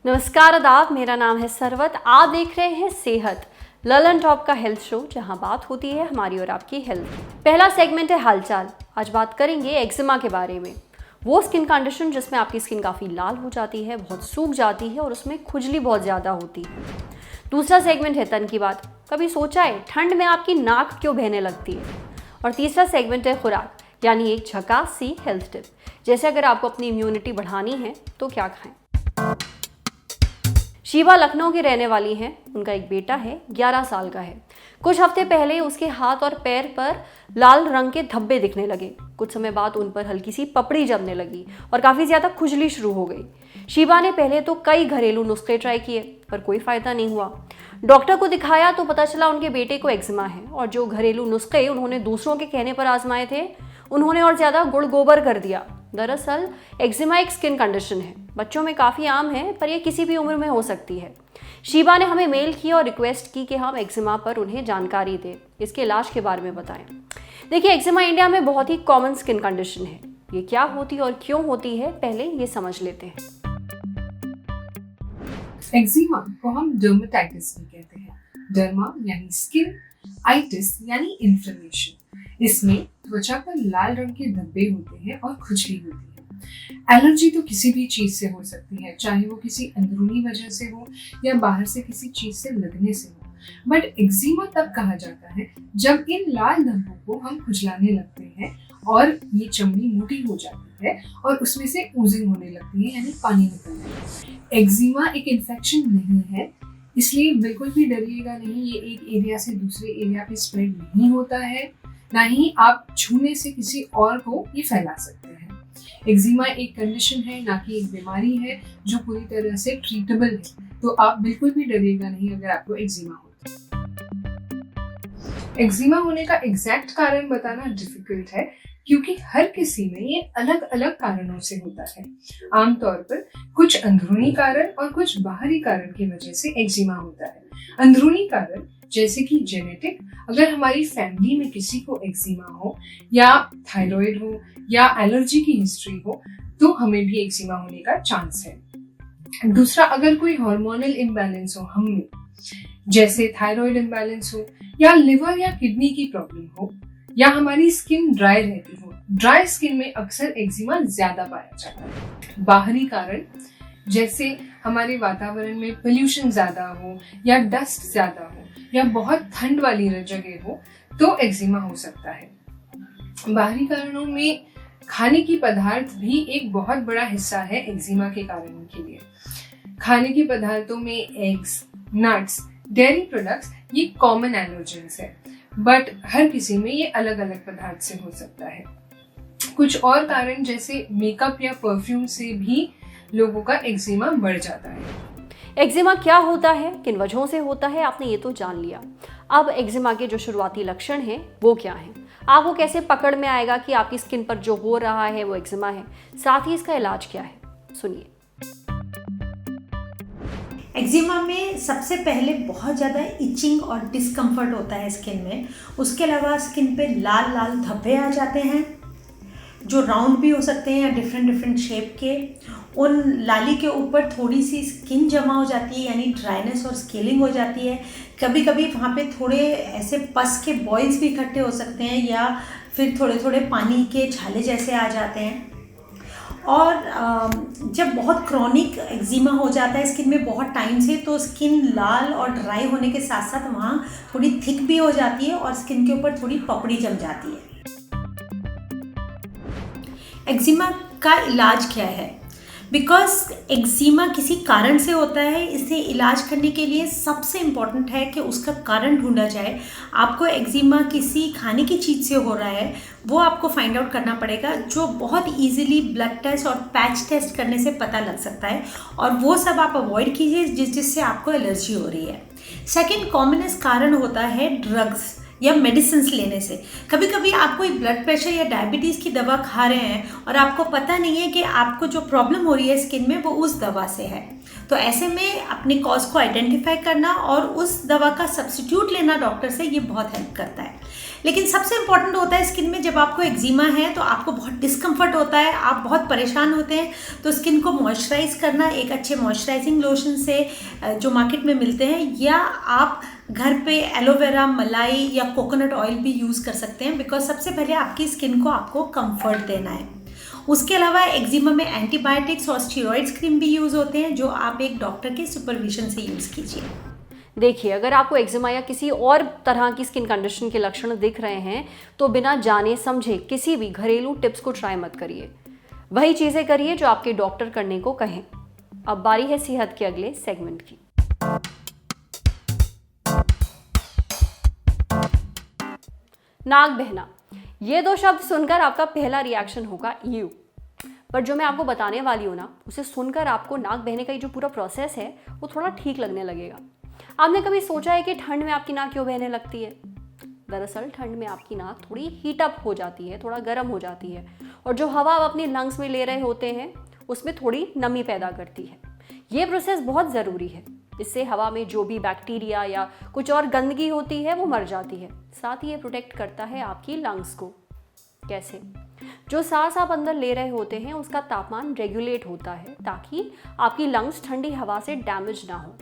नमस्कार आदाब, मेरा नाम है सरवत। आप देख रहे हैं सेहत ललन टॉप का हेल्थ शो, जहां बात होती है हमारी और आपकी हेल्थ की। पहला सेगमेंट है हालचाल। आज बात करेंगे एक्जिमा के बारे में। वो स्किन कंडीशन जिसमें आपकी स्किन काफ़ी लाल हो जाती है, बहुत सूख जाती है और उसमें खुजली बहुत ज़्यादा होती है। दूसरा सेगमेंट है तन की बात। कभी सोचा है ठंड में आपकी नाक क्यों बहने लगती है? और तीसरा सेगमेंट है खुराक, यानी एक झकास सी हेल्थ टिप, जैसे अगर आपको अपनी इम्यूनिटी बढ़ानी है तो क्या खाएं। शीबा लखनऊ की रहने वाली हैं। उनका एक बेटा है, 11 साल का है। कुछ हफ्ते पहले उसके हाथ और पैर पर लाल रंग के धब्बे दिखने लगे। कुछ समय बाद उन पर हल्की सी पपड़ी जमने लगी और काफ़ी ज़्यादा खुजली शुरू हो गई। शीबा ने पहले तो कई घरेलू नुस्खे ट्राई किए, पर कोई फ़ायदा नहीं हुआ। डॉक्टर को दिखाया तो पता चला उनके बेटे को एक्जिमा है, और जो घरेलू नुस्खे उन्होंने दूसरों के कहने पर आजमाए थे, उन्होंने और ज़्यादा गुड़ गोबर कर दिया। दरअसल एक्जिमा एक स्किन कंडीशन है, बच्चों में काफ़ी आम है, पर यह किसी भी उम्र में हो सकती है। शीबा ने हमें मेल किया और रिक्वेस्ट की कि हम एक्जिमा पर उन्हें जानकारी दें, इसके इलाज के बारे में बताएं। देखिए, एक्जिमा इंडिया में बहुत ही कॉमन स्किन कंडीशन है। ये क्या होती है और क्यों होती है, पहले ये समझ लेते हैं। एक्जिमा को हम डर्मेटाइटिस भी कहते हैं। डर्मा यानी स्किन, आइटिस यानी इन्फ्लेमेशन। इसमें त्वचा पर लाल रंग के धब्बे होते हैं और खुजली होती है। एलर्जी तो किसी भी चीज से हो सकती है, चाहे वो किसी अंदरूनी वजह से हो या बाहर से किसी चीज से लगने से हो। बट एक्जिमा तब कहा जाता है जब इन लाल धब्बों को हम खुजलाने लगते हैं और ये चमड़ी मोटी हो जाती है और उसमें से oozy होने लगती है, यानी पानी निकलने लगता है। एक्जिमा एक इन्फेक्शन नहीं है, इसलिए बिल्कुल भी डरिएगा नहीं। ये एक एरिया से दूसरे एरिया पे स्प्रेड नहीं होता है, ना ही आप छूने से किसी और को ये फैला सकते हैं। एक्जिमा एक कंडीशन है, ना कि एक बीमारी है जो पूरी तरह से ट्रीटेबल है। तो आप बिल्कुल भी डरिएगा नहीं अगर आपको एक्जिमा हो। एक्जिमा होने का एग्जैक्ट कारण बताना डिफिकल्ट है, क्योंकि हर किसी में ये अलग अलग कारणों से होता है। आमतौर पर कुछ अंदरूनी कारण और कुछ बाहरी कारण की वजह से एक्जिमा होता है। अंदरूनी कारण जैसे कि जेनेटिक, अगर हमारी फैमिली में किसी को एक्जिमा हो या थायराइड हो या एलर्जी की हिस्ट्री हो, तो हमें भी एक्जिमा होने का चांस है। दूसरा, अगर कोई हार्मोनल इम्बैलेंस हो हम में, जैसे थायराइड इम्बैलेंस हो या लिवर या किडनी की प्रॉब्लम हो, या हमारी स्किन ड्राई रहती हो। ड्राई स्किन में अक्सर एक्जिमा ज्यादा पाया जाता है। बाहरी कारण जैसे हमारे वातावरण में पोल्यूशन ज्यादा हो या डस्ट ज्यादा हो या बहुत ठंड वाली जगह हो, तो एक्जिमा हो सकता है। बाहरी कारणों में खाने की पदार्थ भी एक बहुत बड़ा हिस्सा है एक्जिमा के कारणों के लिए। खाने के पदार्थों में एग्स, नट्स, डेयरी प्रोडक्ट्स ये कॉमन एलर्जेंस है, बट हर किसी में ये अलग अलग पदार्थ से हो सकता है। कुछ और कारण जैसे मेकअप या परफ्यूम से भी लोगों का एक्जिमा बढ़ जाता है। एक्जिमा क्या होता है, किन वजहों से होता है, आपने ये तो जान लिया। अब एक्जिमा के जो शुरुआती लक्षण हैं वो क्या हैं, आपको कैसे पकड़ में आएगा कि आपकी स्किन पर जो हो रहा है वो एक्जिमा है, साथ ही इसका इलाज क्या है, सुनिए। एक्जिमा में सबसे पहले बहुत ज़्यादा इचिंग और डिस्कम्फर्ट होता है स्किन में। उसके अलावा स्किन पे लाल लाल धब्बे आ जाते हैं, जो राउंड भी हो सकते हैं या डिफरेंट शेप के। उन लाली के ऊपर थोड़ी सी स्किन जमा हो जाती है, यानी ड्राइनेस और स्केलिंग हो जाती है। कभी कभी वहाँ पे थोड़े ऐसे पस के बॉइल्स भी इकट्ठे हो सकते हैं, या फिर थोड़े थोड़े पानी के छाले जैसे आ जाते हैं। और जब बहुत क्रॉनिक एक्जिमा हो जाता है स्किन में बहुत टाइम से, तो स्किन लाल और ड्राई होने के साथ साथ वहाँ थोड़ी थिक भी हो जाती है और स्किन के ऊपर थोड़ी पपड़ी जम जाती है। एक्जिमा का इलाज क्या है? बिकॉज एक्जिमा किसी कारण से होता है, इसे इलाज करने के लिए सबसे इम्पॉर्टेंट है कि उसका कारण ढूंढा जाए। आपको एक्जिमा किसी खाने की चीज़ से हो रहा है, वो आपको फाइंड आउट करना पड़ेगा, जो बहुत इजीली ब्लड टेस्ट और पैच टेस्ट करने से पता लग सकता है। और वो सब आप अवॉइड कीजिए जिससे आपको एलर्जी हो रही है। सेकेंड कॉमनेस्ट कारण होता है ड्रग्स या मेडिसिन्स लेने से। कभी कभी आप कोई ब्लड प्रेशर या डायबिटीज़ की दवा खा रहे हैं और आपको पता नहीं है कि आपको जो प्रॉब्लम हो रही है स्किन में वो उस दवा से है। तो ऐसे में अपने कॉज को आइडेंटिफाई करना और उस दवा का सब्स्टिट्यूट लेना डॉक्टर से, ये बहुत हेल्प करता है। लेकिन सबसे इम्पॉर्टेंट होता है स्किन में, जब आपको एक्जिमा है तो आपको बहुत डिस्कम्फर्ट होता है, आप बहुत परेशान होते हैं, तो स्किन को मॉइस्चराइज करना एक अच्छे मॉइस्चराइजिंग लोशन से जो मार्केट में मिलते हैं, या आप घर पे एलोवेरा, मलाई या कोकोनट ऑयल भी यूज़ कर सकते हैं, बिकॉज सबसे पहले आपकी स्किन को आपको कंफर्ट देना है। उसके अलावा एक्जिमा में एंटीबायोटिक्स और स्टीरॉइड्स क्रीम भी यूज़ होते हैं, जो आप एक डॉक्टर के सुपरविजन से यूज़ कीजिए। देखिए, अगर आपको एक्जिमा या किसी और तरह की स्किन कंडीशन के लक्षण दिख रहे हैं तो बिना जाने समझे किसी भी घरेलू टिप्स को ट्राई मत करिए। वही चीज़ें करिए जो आपके डॉक्टर करने को कहें। अब बारी है सेहत के अगले सेगमेंट की। नाक बहना, ये दो शब्द सुनकर आपका पहला रिएक्शन होगा यू, पर जो मैं आपको बताने वाली हूँ ना, उसे सुनकर आपको नाक बहने का ये जो पूरा प्रोसेस है वो थोड़ा ठीक लगने लगेगा। आपने कभी सोचा है कि ठंड में आपकी नाक क्यों बहने लगती है? दरअसल ठंड में आपकी नाक थोड़ी हीट अप हो जाती है, थोड़ा गर्म हो जाती है, और जो हवा आप अपनी लंग्स में ले रहे होते हैं उसमें थोड़ी नमी पैदा करती है। ये प्रोसेस बहुत ज़रूरी है, इससे हवा में जो भी बैक्टीरिया या कुछ और गंदगी होती है वो मर जाती है। साथ ही ये प्रोटेक्ट करता है आपकी लंग्स को। कैसे? जो सांस आप अंदर ले रहे होते हैं उसका तापमान रेगुलेट होता है ताकि आपकी लंग्स ठंडी हवा से डैमेज ना हो।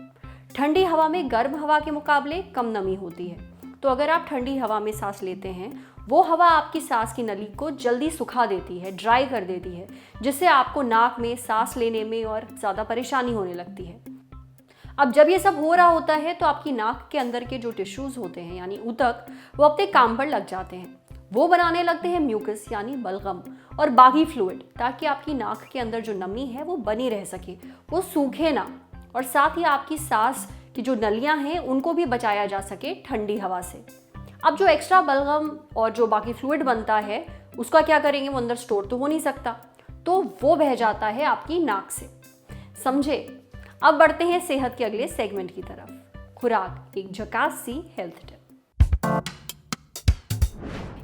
ठंडी हवा में गर्म हवा के मुकाबले कम नमी होती है, तो अगर आप ठंडी हवा में सांस लेते हैं वो हवा आपकी सांस की नली को जल्दी सुखा देती है, ड्राई कर देती है, जिससे आपको नाक में सांस लेने में और ज़्यादा परेशानी होने लगती है। अब जब ये सब हो रहा होता है तो आपकी नाक के अंदर के जो टिश्यूज़ होते हैं यानी ऊतक, वो अपने काम पर लग जाते हैं। वो बनाने लगते हैं म्यूकस यानी बलगम और बाकी फ्लूइड, ताकि आपकी नाक के अंदर जो नमी है वो बनी रह सके, वो सूखे ना, और साथ ही आपकी सांस की जो नलियां हैं उनको भी बचाया जा सके ठंडी हवा से। अब जो एक्स्ट्रा बलगम और जो बाकी फ्लूइड बनता है उसका क्या करेंगे? वो अंदर स्टोर तो हो नहीं सकता, तो वो बह जाता है आपकी नाक से। समझे? अब बढ़ते हैं सेहत के अगले सेगमेंट की तरफ। खुराक, एक झकास सी हेल्थ टिप।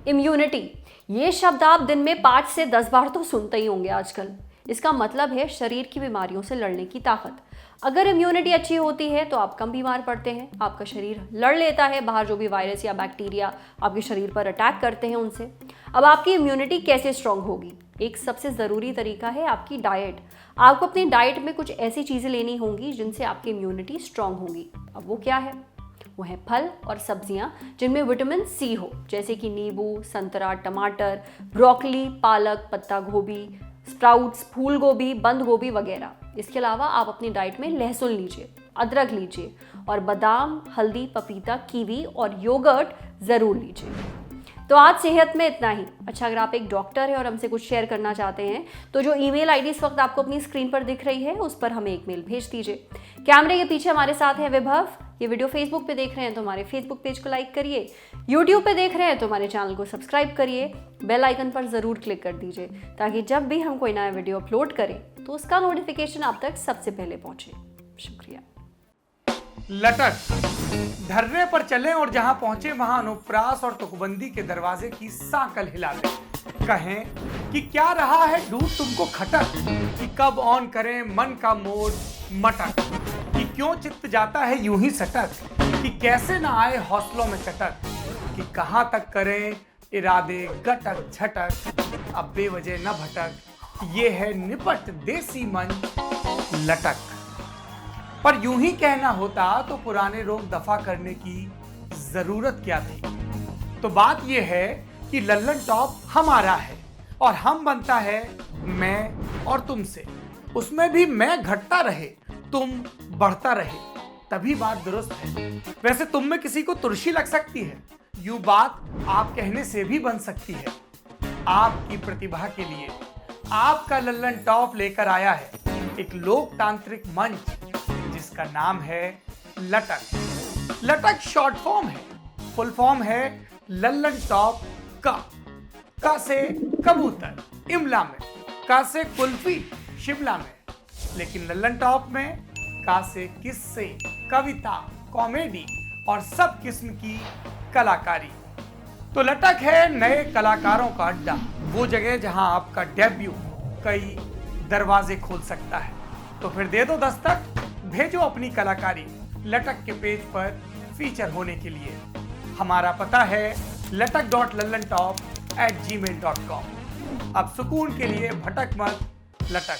इम्यूनिटी, ये शब्द आप दिन में 5 से 10 बार तो सुनते ही होंगे आजकल। इसका मतलब है शरीर की बीमारियों से लड़ने की ताकत। अगर इम्यूनिटी अच्छी होती है तो आप कम बीमार पड़ते हैं, आपका शरीर लड़ लेता है बाहर जो भी वायरस या बैक्टीरिया आपके शरीर पर अटैक करते हैं उनसे। अब आपकी इम्यूनिटी कैसे स्ट्रांग होगी? एक सबसे ज़रूरी तरीका है आपकी डाइट। आपको अपनी डाइट में कुछ ऐसी चीज़ें लेनी होंगी जिनसे आपकी इम्यूनिटी स्ट्रांग होगी। अब वो क्या है? वो है फल और सब्जियां जिनमें विटामिन सी हो, जैसे कि नींबू, संतरा, टमाटर, ब्रोकली, पालक, पत्ता गोभी, स्प्राउट्स, फूल गोभी, बंद गोभी वगैरह। इसके अलावा आप अपनी डाइट में लहसुन लीजिए, अदरक लीजिए, और बादाम, हल्दी, पपीता, कीवी और योगर्ट ज़रूर लीजिए। तो आज सेहत में इतना ही। अच्छा, अगर आप एक डॉक्टर हैं और हमसे कुछ शेयर करना चाहते हैं तो जो ईमेल आईडी इस वक्त आपको अपनी स्क्रीन पर दिख रही है उस पर हमें एक मेल भेज दीजिए। कैमरे के पीछे हमारे साथ है विभव। ये वीडियो फेसबुक पे देख रहे हैं तो हमारे फेसबुक पेज को लाइक करिए, यूट्यूब पे देख रहे हैं तो हमारे चैनल को सब्सक्राइब करिए, बेल आइकन पर ज़रूर क्लिक कर दीजिए ताकि जब भी हम कोई नया वीडियो अपलोड करें तो उसका नोटिफिकेशन आप तक सबसे पहले पहुँचे। शुक्रिया। लटक, धरने पर चलें और जहां पहुंचे वहां अनुप्रास और तुकबंदी के दरवाजे की सांकल हिला दें। कहें कि क्या रहा है ढूंढ तुमको खटक, कि कब ऑन करें मन का मोड मटक, कि क्यों चित्त जाता है यूं ही सटक, कि कैसे ना आए हौसलों में चटक, कि कहां तक करें इरादे गटक झटक, अब बेवजह न भटक, ये है निपट देसी मन लटक। पर यूं ही कहना होता तो पुराने रोग दफा करने की जरूरत क्या थी। तो बात यह है कि लल्लन टॉप हमारा है और हम बनता है मैं और तुमसे। उसमें भी मैं घटता रहे, तुम बढ़ता रहे, तभी बात दुरुस्त है। वैसे तुम में किसी को तुर्शी लग सकती है, यूं बात आप कहने से भी बन सकती है। आपकी प्रतिभा के लिए आपका लल्लन टॉप लेकर आया है एक लोकतांत्रिक मंच जिसका नाम है लटक। लटक शॉर्ट फॉर्म है, फुल फॉर्म है लल्लन टॉप का से कबूतर इमला में, का से कुल्फी शिमला में, लेकिन लल्लन टॉप में का से किस्से, कविता, कॉमेडी और सब किस्म की कलाकारी। तो लटक है नए कलाकारों का अड्डा, वो जगह जहां आपका डेब्यू कई दरवाजे खोल सकता है। तो फिर दे दो दस्तक, भेजो अपनी कलाकारी लटक के पेज पर फीचर होने के लिए। हमारा पता है latak.lallanTop@gmail.com। अब सुकून के लिए भटक मत, लटक।